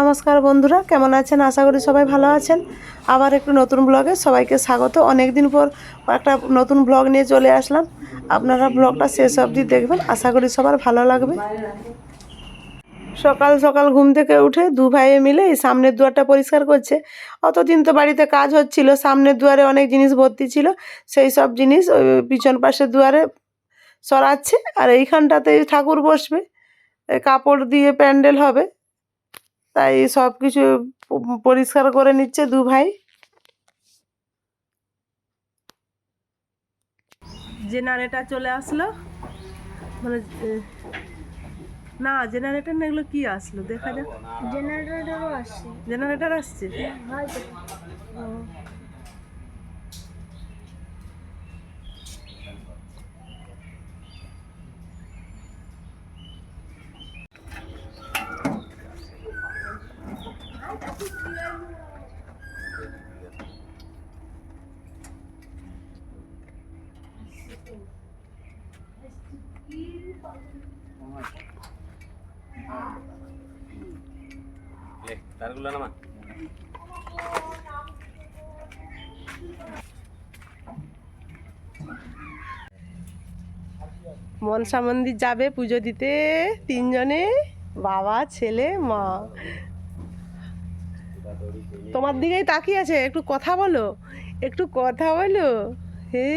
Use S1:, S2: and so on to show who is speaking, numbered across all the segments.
S1: নমস্কার বন্ধুরা, কেমন আছেন? আশা করি সবাই ভালো আছেন। আবার একটু নতুন ব্লগে সবাইকে স্বাগত। অনেক দিন পর একটা নতুন ব্লগ নিয়ে চলে আসলাম। আপনারা ব্লগটা শেষ অবধি দেখবেন, আশা করি সবার ভালো লাগবে। সকাল সকাল ঘুম থেকে উঠে দু ভাইয়ে মিলে এই সামনের দুয়ারটা পরিষ্কার করছে। অতদিন তো বাড়িতে কাজ হচ্ছিল, সামনের দুয়ারে অনেক জিনিস ভর্তি ছিল, সেই সব জিনিস ওই পিছন পাশের দুয়ারে সরাচ্ছে। আর এইখানটাতে ঠাকুর বসবে, কাপড় দিয়ে প্যান্ডেল হবে, তাই সব কিছু পরিষ্কার করে নিচ্ছে দু ভাই। জেনারেটর চলে আসলো, মানে না জেনারেটর না, এগুলো কি আসলো দেখা যাক।
S2: জেনারেটরও আসছে।
S1: জেনারেটর আসছে।
S2: হয়তো
S3: তারগুলো না
S1: মনসা মন্দির যাবে পুজো দিতে তিনজনে, বাবা ছেলে মা। তোমার দিকেই তাকিয়ে আছে, একটু কথা বলো, একটু কথা বলো। হে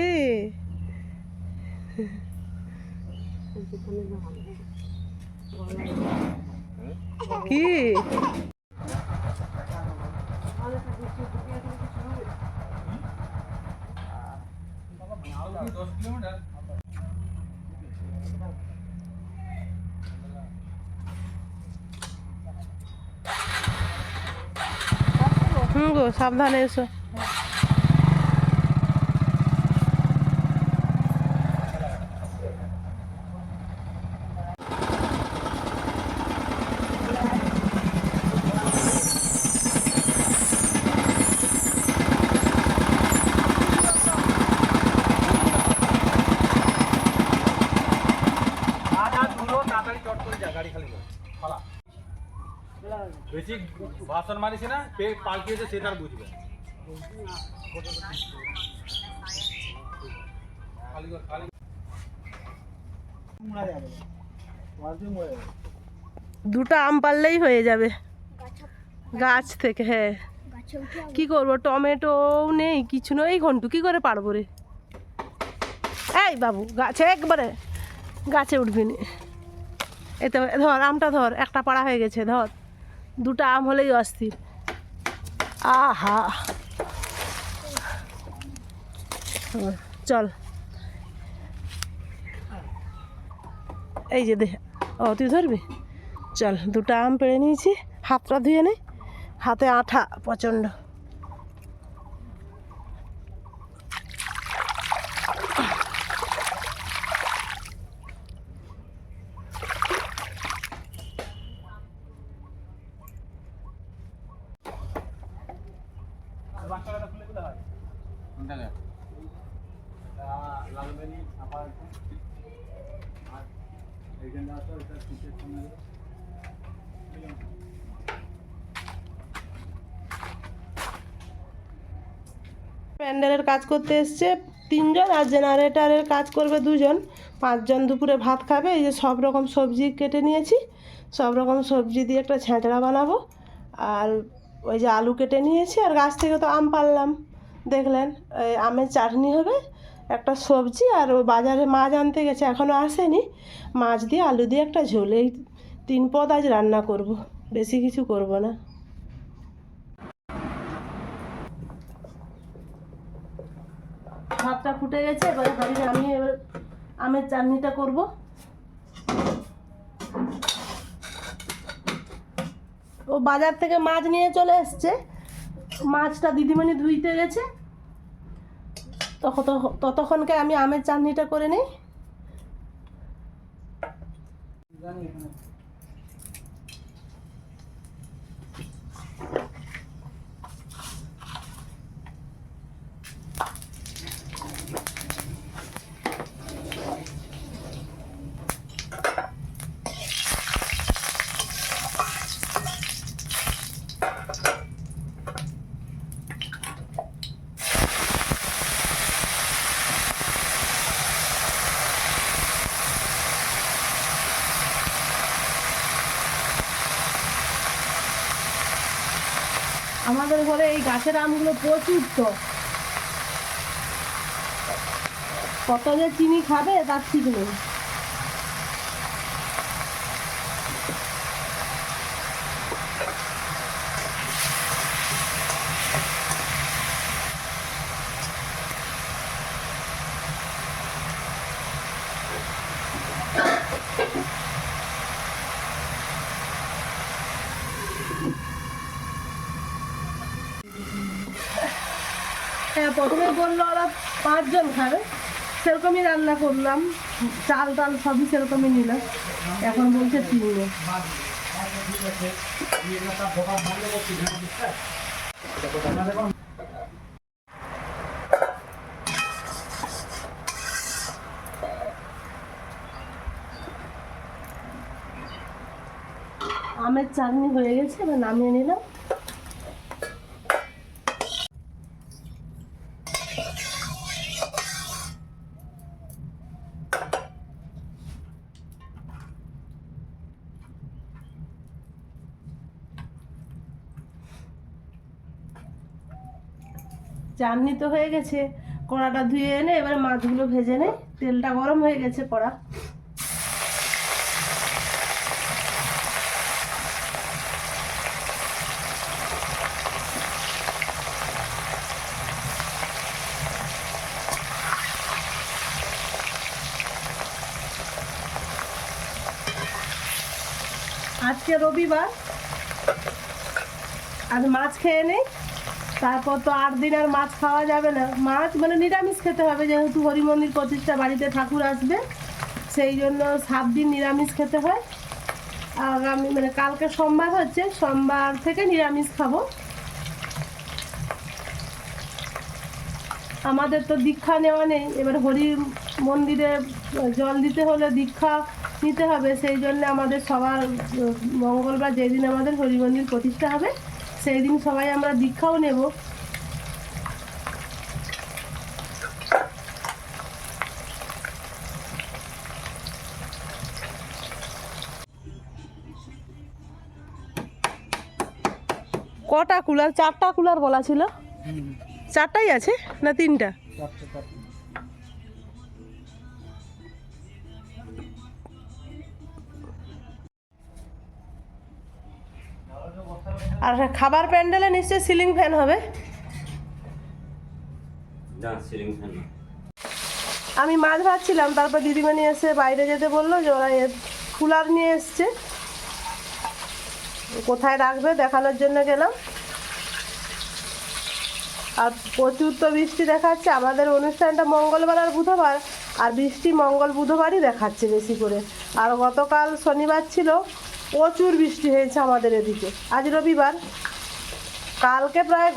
S1: কি গো, সাবধানে এসো।
S3: বেশি ভাষণ মারিস না, পাল্টিয়েছে সেটা বুঝবে।
S1: দুটো আম পারলেই হয়ে যাবে গাছ থেকে। হ্যাঁ, কি করবো, টমেটো নেই, কিছু নেই, এই ঘন্টু কি করে পারবো রে। এই বাবু, গাছে একবারে গাছে উঠবি নি। এতে ধর আমটা, ধর একটা পাড়া হয়ে গেছে, ধর দুটো আম হলেই অস্থির। আহা, চল এই যে দেখ, ও তুই ধরবি, চল দুটো আম পেড়ে নিয়েছি। হাতটা ধুয়ে নে, হাতে আঠা প্রচণ্ড। প্যান্ডেলের কাজ করতে এসছে তিনজন, আর জেনারেটারের কাজ করবে দুজন। পাঁচজন দুপুরে ভাত খাবে। এই যে সব রকম সবজি কেটে নিয়েছি, সব রকম সবজি দিয়ে একটা ছ্যাঁচড়া বানাবো। আর ওই যে আলু কেটে নিয়েছি, আর গাছ থেকে তো আম পারলাম দেখলেন। এই আমের চাটনি হবে, একটা সবজি, আর ও বাজারে মাছ আনতে গেছে, এখনও আসেনি। মাছ দিয়ে আলু দিয়ে একটা ঝোল, এই 3 পদ আজ রান্না করব, বেশি কিছু করব না। ভাতটা ফুটে গেছে, এবারে বাড়িতে আমি এবার আমের চাটনিটা করব। ও বাজার থেকে মাছ নিয়ে চলে এসছে, মাছটা দিদিমণি ধুইতে গেছে, ততক্ষণকে আমি আমের চাটনিটা করে নিই। আমাদের ঘরে এই গাছের আমগুলো প্রচুর তো, কত যে চিনি খাবে তার ঠিক নেই। হ্যাঁ, প্রথমে বললো ওরা 5 জন খাবে, সেরকমই রান্না করলাম, চাল টাল সবই সেরকমই নিলাম, এখন বলছে 3 জন। আমের চাটনি হয়ে গেছে, এবার নামিয়ে নিলাম। চাটনি তো হয়ে গেছে, কড়াটা ধুয়ে এনে এবার মাছগুলো ভেজে নেই। তেলটা গরম হয়ে গেছে কড়া। আজকে রবিবার, আজ মাছ খেয়ে নেই, তারপর তো 8 দিন আর মাছ খাওয়া যাবে না। মাছ মানে নিরামিষ খেতে হবে, যেহেতু হরি মন্দির প্রতিষ্ঠা, বাড়িতে ঠাকুর আসবে, সেই জন্য 7 দিন নিরামিষ খেতে হয়। আগামী মানে কালকে সোমবার হচ্ছে, সোমবার থেকে নিরামিষ খাবো। আমাদের তো দীক্ষা নেওয়া নেই, এবার হরি মন্দিরে জল দিতে হলে দীক্ষা নিতে হবে, সেই জন্য আমাদের সবার মঙ্গলবার যেদিন আমাদের হরি মন্দির প্রতিষ্ঠা হবে সেই দিন সবাই আমরা দীক্ষাও নেব। কটা কুলার? 4টা কুলার বলা ছিল। 4টাই আছে না 3টা? আর খাবার প্যান্ডেলে নিশ্চয়ই সিলিং ফ্যান হবে। আমি মাছ ভাজছিলাম, তারপর দিদিমণি এসে বাইরে যেতে বললো, যে ওরা কুলার নিয়ে এসছে, কোথায় রাখবে দেখানোর জন্য গেলাম। আর প্রচুর তো বৃষ্টি দেখাচ্ছে, আমাদের অনুষ্ঠানটা মঙ্গলবার আর বুধবার, আর বৃষ্টি মঙ্গল বুধবারই দেখাচ্ছে বেশি করে। আর গতকাল শনিবার ছিল, প্রচুর বৃষ্টি হয়েছে আমাদের এদিকে। আজ রবিবার, কালকে প্রায়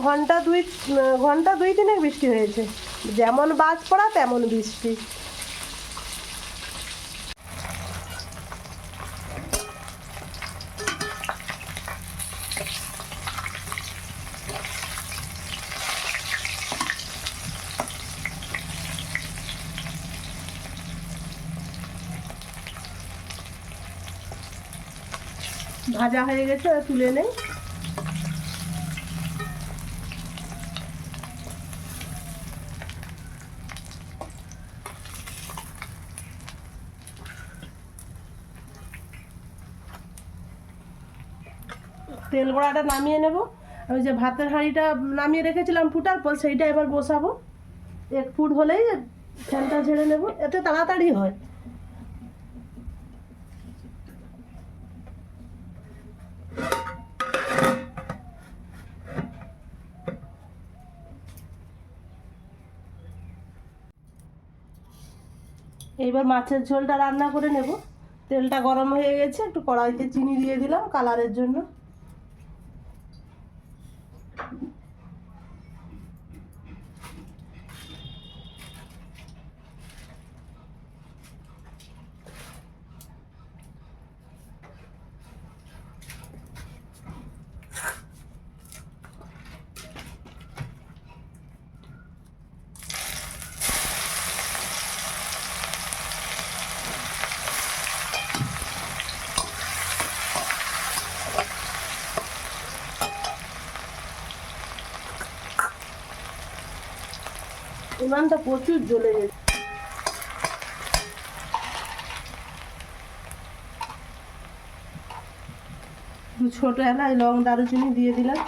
S1: ঘন্টা দুই তিনেক বৃষ্টি হয়েছে, যেমন বাজ পড়া তেমন বৃষ্টি। ভাজা হয়ে গেছে, তুলে নেই। তেল গড়াটা নামিয়ে নেব। ওই যে ভাতের হাঁড়িটা নামিয়ে রেখেছিলাম ফুটার পর, সেইটা এবার বসাবো। 1 ফুট হলেই ফ্যানটা ঝেড়ে নেব, এতে তাড়াতাড়ি হয়। এইবার মাছের ঝোলটা রান্না করে নেব। তেলটা গরম হয়ে গেছে, একটু কড়াইতে চিনি দিয়ে দিলাম কালারের জন্য। উনানটা প্রচুর জ্বলে গেছে। দু ছোট এলাচ, লং, দারুচিনি দিয়ে দিলাম।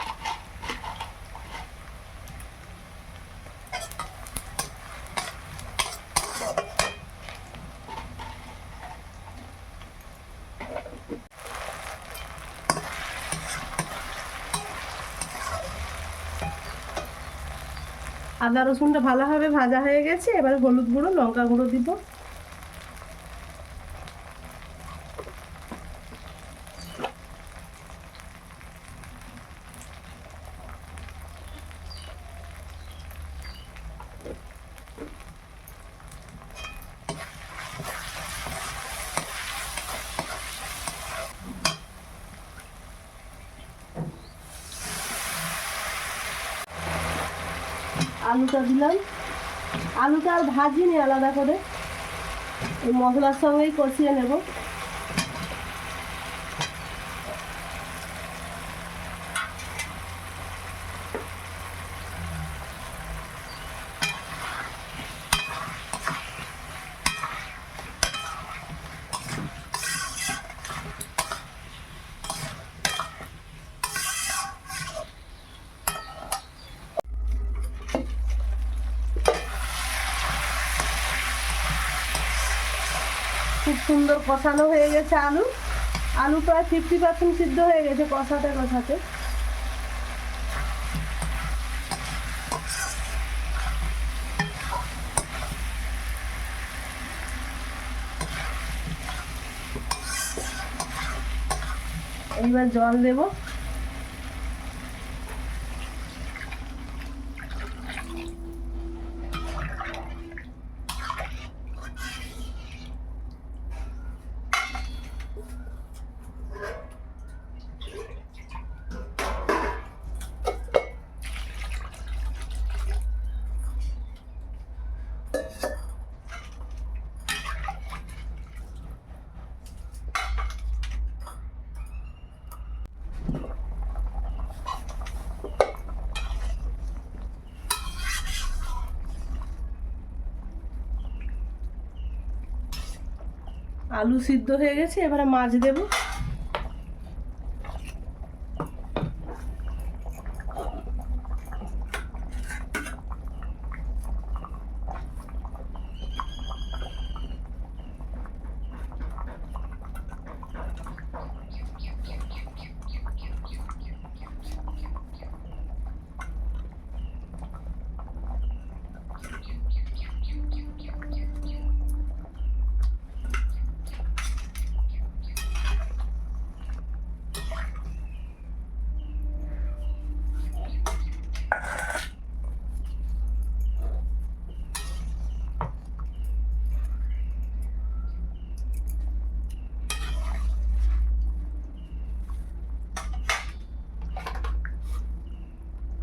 S1: আদা রসুনটা ভালোভাবে ভাজা হয়ে গেছে, এবার হলুদ গুঁড়ো, লঙ্কা গুঁড়ো দিব। আলুটা দিলাম। আলুটা আর ভাজিনি আলাদা করে, এই মশলার সঙ্গেই কষিয়ে নেব। খুব সুন্দর কষানো হয়ে গেছে আলু। আলু প্রায় 50% সিদ্ধ হয়ে গেছে কষাতে কষাতে। এইবার জল দেব। আলু সিদ্ধ হয়ে গেছে, এবারে মাছ দেব।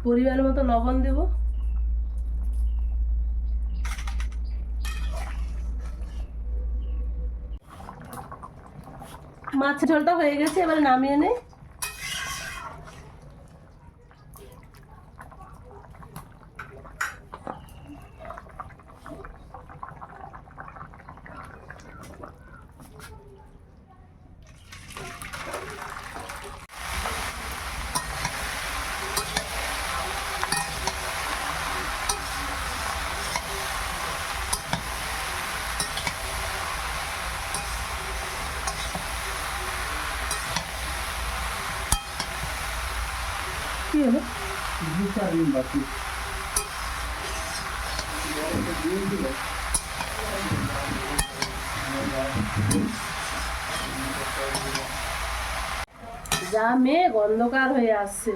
S1: পরিমাণ মতো লবণ দেব। মাছের ঝোলটা হয়ে গেছে, এবারে নামিয়ে নেই। কি হলো? যা মেঘ অন্ধকার হয়ে আসছে,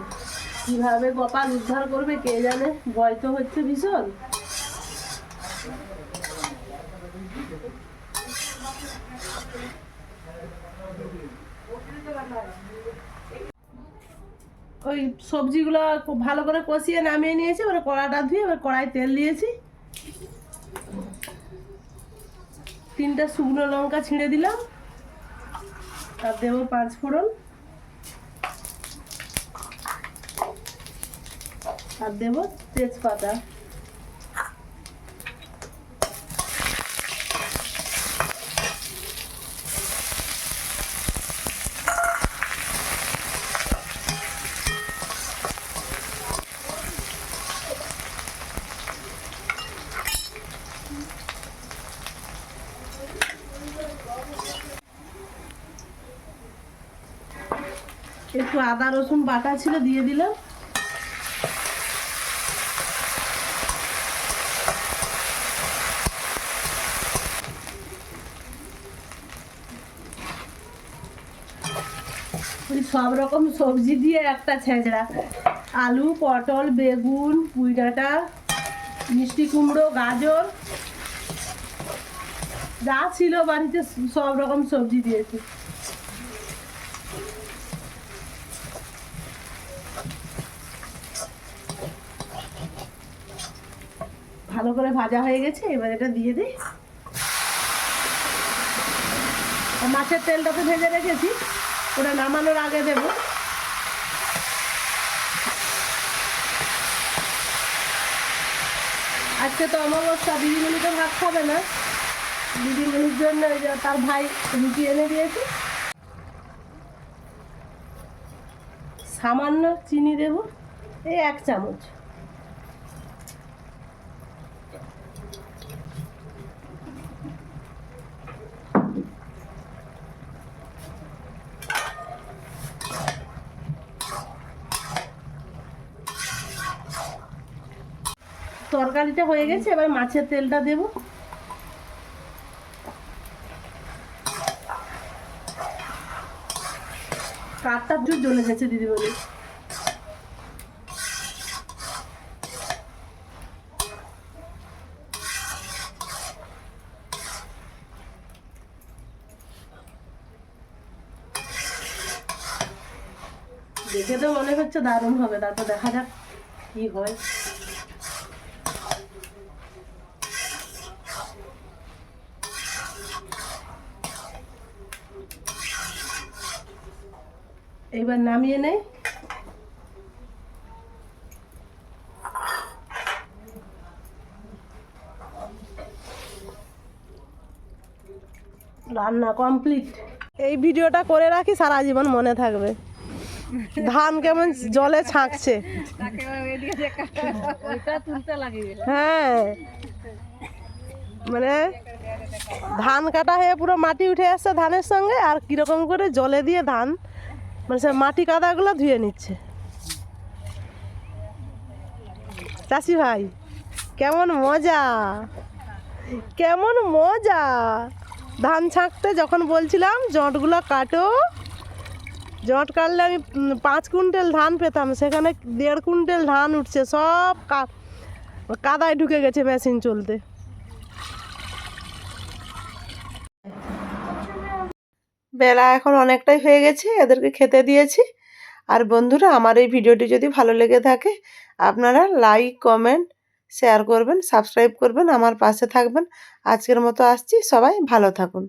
S1: কিভাবে কপাল উদ্ধার করবে কে জানে, ভয় তো হচ্ছে ভীষণ। ওই সবজিগুলো খুব ভালো করে কষিয়ে নামিয়ে নিয়েছি, এবার কড়াটা ধুয়ে এবার কড়াই তেল দিয়েছি। 3টা শুকনো লঙ্কা ছিঁড়ে দিলাম, আর দেবো 5 ফোড়ন, আর দেবো তেজপাতা। একটু আদা রসুন বাটা ছিল দিয়ে দিলাম। ওই সব রকম সবজি দিয়ে একটা ছেঁচড়া, আলু পটল বেগুন পুঁই ডাঁটা মিষ্টি কুমড়ো গাজর যা ছিল বাড়িতে সব রকম সবজি দিয়েছি। ভালো করে ভাজা হয়ে গেছে, এবার এটা দিয়ে দিই। আর মাছের তেলটা তো ভেজে রেখেছি, ওটা নামানোর আগে দেব। আজকে তো অমাবস্যা, দিদিমণি তো ভাত খাবে না, দিদিমণির জন্য ওই যে তার ভাই রুটি এনে দিয়েছে। সামান্য চিনি দেব, এই 1 চামচ। তরকারিটা হয়ে গেছে, এবার মাছের তেলটা দেব। কাঠটা জোর জ্বলে গেছে দিদি বলে। দেখে তো মনে হচ্ছে দারুণ হবে, তারপর দেখা যাক কি হয়। এবার নামিয়ে নেই। রান্না কমপ্লিট। এই ভিডিওটা করে রাখি, সারা জীবন মনে থাকবে। ধান কেমন জলে ছাঁকছে, হ্যাঁ মানে ধান কাটা হয়ে পুরো মাটি উঠে আসছে ধানের সঙ্গে, আর কিরকম করে জলে দিয়ে ধান মানে সে মাটি কাদাগুলো ধুয়ে নিচ্ছে। চাষি ভাই কেমন মজা, কেমন মজা ধান ছাঁকতে। যখন বলছিলাম জঁটগুলো কাটো, জঁট কাটলে আমি 5 কুইন্টাল ধান পেতাম, সেখানে 1.5 কুইন্টাল ধান উঠছে, সব কাদায় ঢুকে গেছে মেশিন চলতে। বেলা এখন অনেকটাই হয়ে গেছে, এদেরকে খেতে দিয়েছি। আর বন্ধুরা, আমার এই ভিডিওটি যদি ভালো লেগে থাকে আপনারা লাইক কমেন্ট শেয়ার করবেন, সাবস্ক্রাইব করবেন, আমার পাশে থাকবেন। আজকের মতো আসছি, সবাই ভালো থাকুন।